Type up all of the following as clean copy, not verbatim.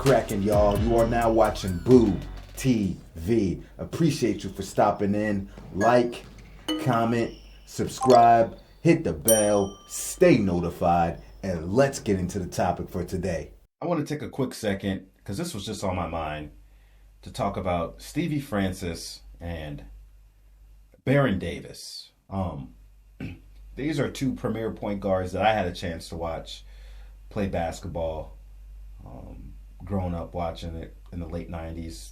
cracking, y'all? You are now watching Boo TV. Appreciate you for stopping in. Like, comment, subscribe, hit the bell, stay notified, and let's get into the topic for today. I want to take a quick second, because this was just on my mind, to talk about Stevie Francis and Baron Davis. These are two premier point guards that I had a chance to watch play basketball. Growing up watching it in the late 90s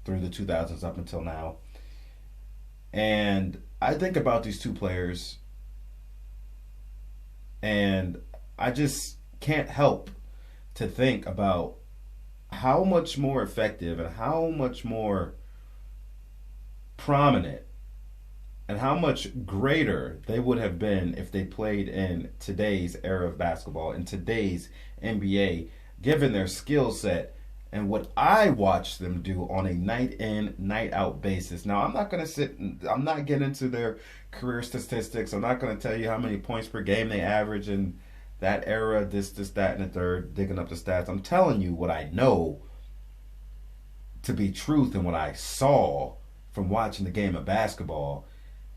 through the 2000s up until now. And I think about these two players and I just can't help to think about how much more effective and how much more prominent and how much greater they would have been if they played in today's era of basketball, in today's NBA, given their skill set and what I watch them do on a night in, night out basis. Now, I'm not getting into their career statistics. I'm not going to tell you how many points per game they average in that era, this, that, and the third, digging up the stats. I'm telling you what I know to be truth and what I saw from watching the game of basketball.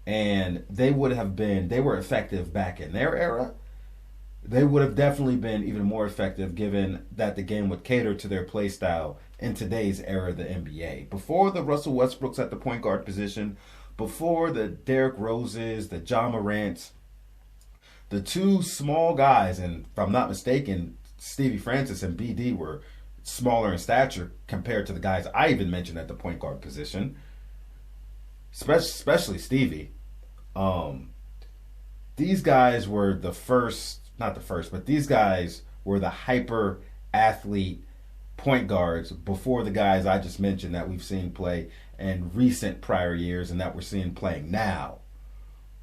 And they were effective back in their era. They would have definitely been even more effective given that the game would cater to their play style in today's era of the NBA. Before the Russell Westbrooks at the point guard position, before the Derrick Roses, the Ja Morants, the two small guys, and if I'm not mistaken, Stevie Francis and BD were smaller in stature compared to the guys I even mentioned at the point guard position, especially Stevie. These guys were these guys were the hyper athlete point guards before the guys I just mentioned that we've seen play in recent prior years and that we're seeing playing now.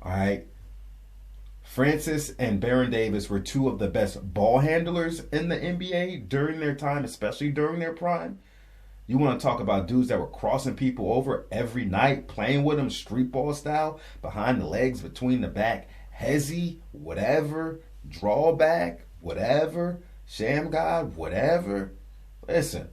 All right. Francis and Baron Davis were two of the best ball handlers in the NBA during their time, especially during their prime. You want to talk about dudes that were crossing people over every night, playing with them street ball style, behind the legs, between the back, hezzy, whatever, drawback, whatever, sham god, whatever. Listen,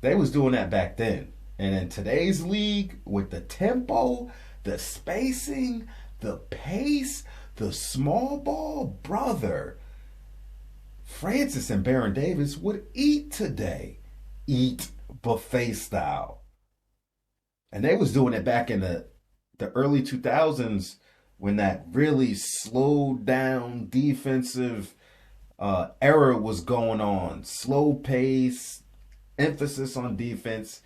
they was doing that back then. And in today's league, with the tempo, the spacing, the pace, the small ball, brother, Francis and Baron Davis would eat today. Eat buffet style. And they was doing it back in the early 2000s when that really slowed down defensive era was going on. Slow pace, emphasis on defense,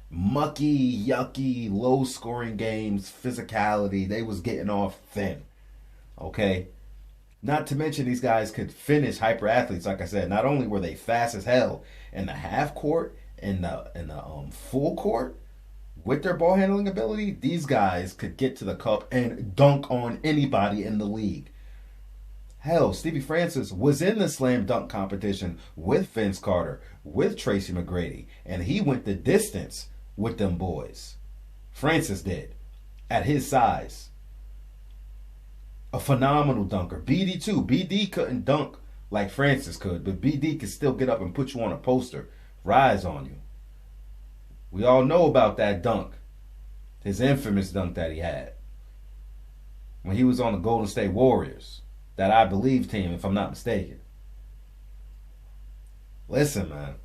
mucky, yucky, low scoring games, physicality. They was getting off thin. Okay? Not to mention these guys could finish hyper athletes. Like I said, not only were they fast as hell in the half court, in the full court, with their ball handling ability, these guys could get to the cup and dunk on anybody in the league. Hell, Stevie Francis was in the slam dunk competition with Vince Carter, with Tracy McGrady, and he went the distance with them boys. Francis did, at his size. A phenomenal dunker. BD too. BD couldn't dunk like Francis could, but BD could still get up and put you on a poster, rise on you. We all know about that dunk, his infamous dunk that he had when he was on the Golden State Warriors, that I believe team, if I'm not mistaken. Listen, man.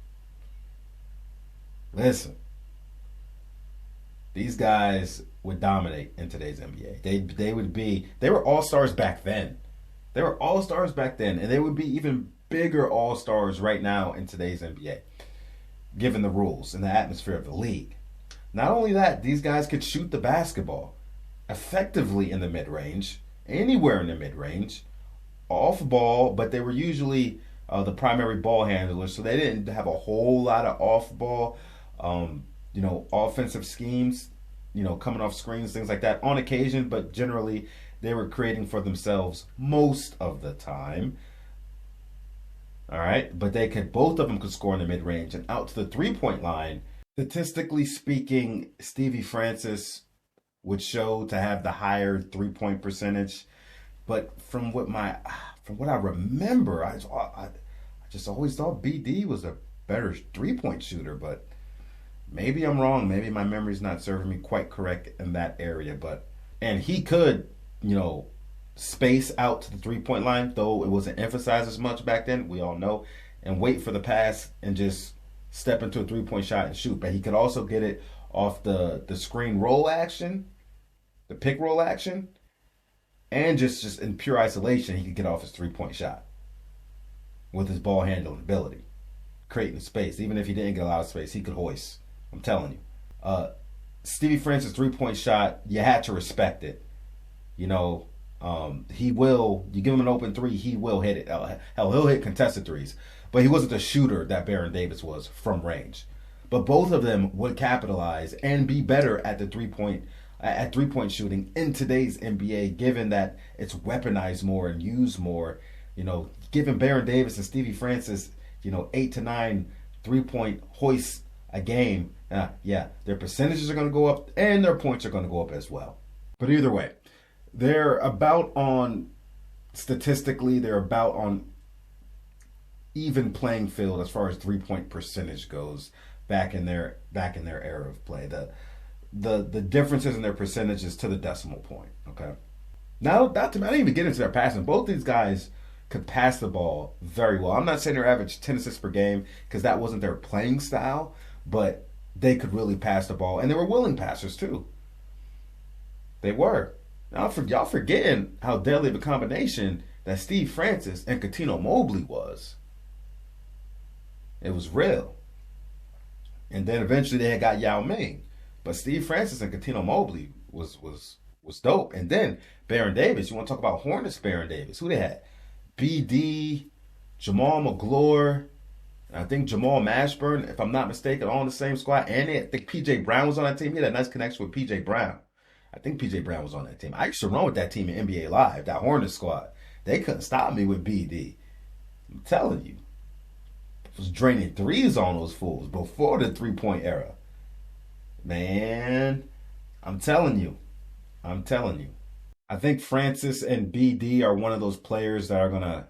Listen. These guys would dominate in today's NBA. They were all-stars back then. They were all-stars back then, and they would be even bigger all-stars right now in today's NBA, given the rules and the atmosphere of the league. Not only that, these guys could shoot the basketball effectively in the mid-range, anywhere in the mid-range, off ball, but they were usually the primary ball handlers, so they didn't have a whole lot of off-ball offensive schemes, coming off screens, things like that on occasion, but generally they were creating for themselves most of the time. All right, but both of them could score in the mid-range and out to the three-point line. Statistically speaking, Stevie Francis would show to have the higher three-point percentage, but from what I remember, I just always thought BD was a better three-point shooter, but maybe I'm wrong. Maybe my memory's not serving me quite correct in that area. But and he could, you know, space out to the three-point line, though it wasn't emphasized as much back then. We all know, and wait for the pass and just step into a three-point shot and shoot. But he could also get it off the screen roll action, the pick roll action, and just in pure isolation, he could get off his three-point shot with his ball handling ability, creating space. Even if he didn't get a lot of space, he could hoist. I'm telling you. Stevie Francis three-point shot, you had to respect it. You know, he will, you give him an open three, he will hit it. Hell, he'll hit contested threes. But he wasn't the shooter that Baron Davis was from range. But both of them would capitalize and be better at the three-point shooting in today's NBA, given that it's weaponized more and used more. You know, giving Baron Davis and Stevie Francis, you know, 8 to 9 three-point hoists a game. Yeah, their percentages are going to go up and their points are going to go up as well. But either way, they're about on, statistically, they're about on even playing field as far as three-point percentage goes back in their era of play. The differences in their percentages to the decimal point. Okay. Now, I didn't even get into their passing. Both these guys could pass the ball very well. I'm not saying they're average 10 assists per game because that wasn't their playing style, but they could really pass the ball, and they were willing passers too. They were. Now, y'all forgetting how deadly of a combination that Steve Francis and Cuttino Mobley was. It was real. And then eventually they got Yao Ming. But Steve Francis and Cuttino Mobley was dope. And then Baron Davis, you want to talk about Hornets Baron Davis. Who they had? BD, Jamal McGlure, I think Jamal Mashburn, if I'm not mistaken, all in the same squad. And I think PJ Brown was on that team. He had a nice connection with PJ Brown. I think PJ Brown was on that team. I used to run with that team in NBA Live, that Hornets squad. They couldn't stop me with BD. I'm telling you. I was draining threes on those fools before the three-point era. Man, I'm telling you. I think Francis and BD are one of those players that are going to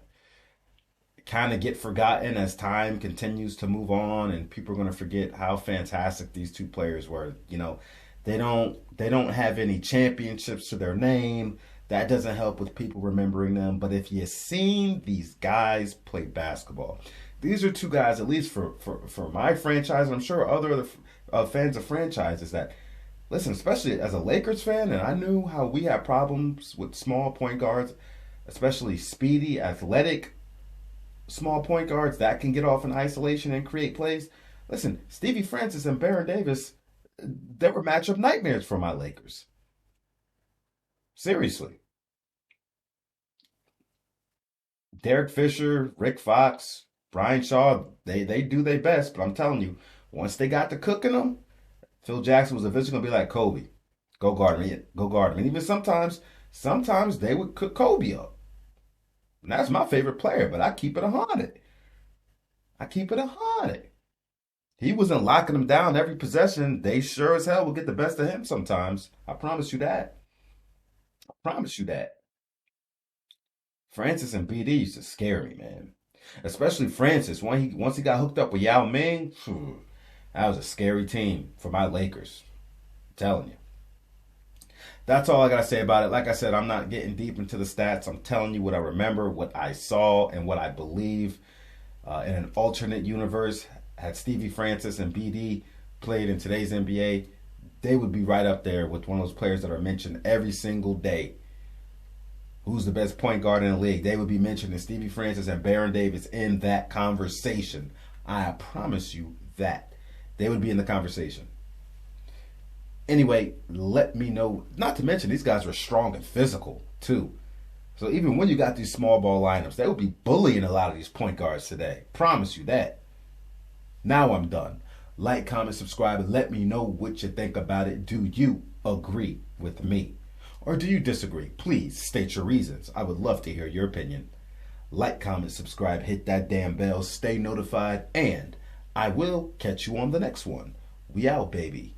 kind of get forgotten as time continues to move on, and people are going to forget how fantastic these two players were. You know, they don't have any championships to their name. That doesn't help with people remembering them. But if you've seen these guys play basketball, these are two guys, at least for my franchise, and I'm sure other fans of franchises that, listen, especially as a Lakers fan, and I knew how we had problems with small point guards, especially speedy, athletic small point guards that can get off in isolation and create plays. Listen, Stevie Francis and Baron Davis, they were matchup nightmares for my Lakers. Seriously. Derek Fisher, Rick Fox, Brian Shaw, they do their best, but I'm telling you, once they got to cooking them, Phil Jackson was eventually going to be like, Kobe, go guard me. And even sometimes they would cook Kobe up. And that's my favorite player, but I keep it 100. He wasn't locking them down every possession. They sure as hell will get the best of him sometimes. I promise you that. Francis and BD used to scare me, man. Especially Francis. Once he got hooked up with Yao Ming, that was a scary team for my Lakers. I'm telling you. That's all I got to say about it. Like I said, I'm not getting deep into the stats. I'm telling you what I remember, what I saw, and what I believe. In an alternate universe, had Stevie Francis and BD played in today's NBA, they would be right up there with one of those players that are mentioned every single day. Who's the best point guard in the league? They would be mentioning Stevie Francis and Baron Davis in that conversation. I promise you that. They would be in the conversation. Anyway, let me know. Not to mention, these guys were strong and physical, too. So even when you got these small ball lineups, they would be bullying a lot of these point guards today. Promise you that. Now I'm done. Like, comment, subscribe, and let me know what you think about it. Do you agree with me? Or do you disagree? Please state your reasons. I would love to hear your opinion. Like, comment, subscribe, hit that damn bell, stay notified, and I will catch you on the next one. We out, baby.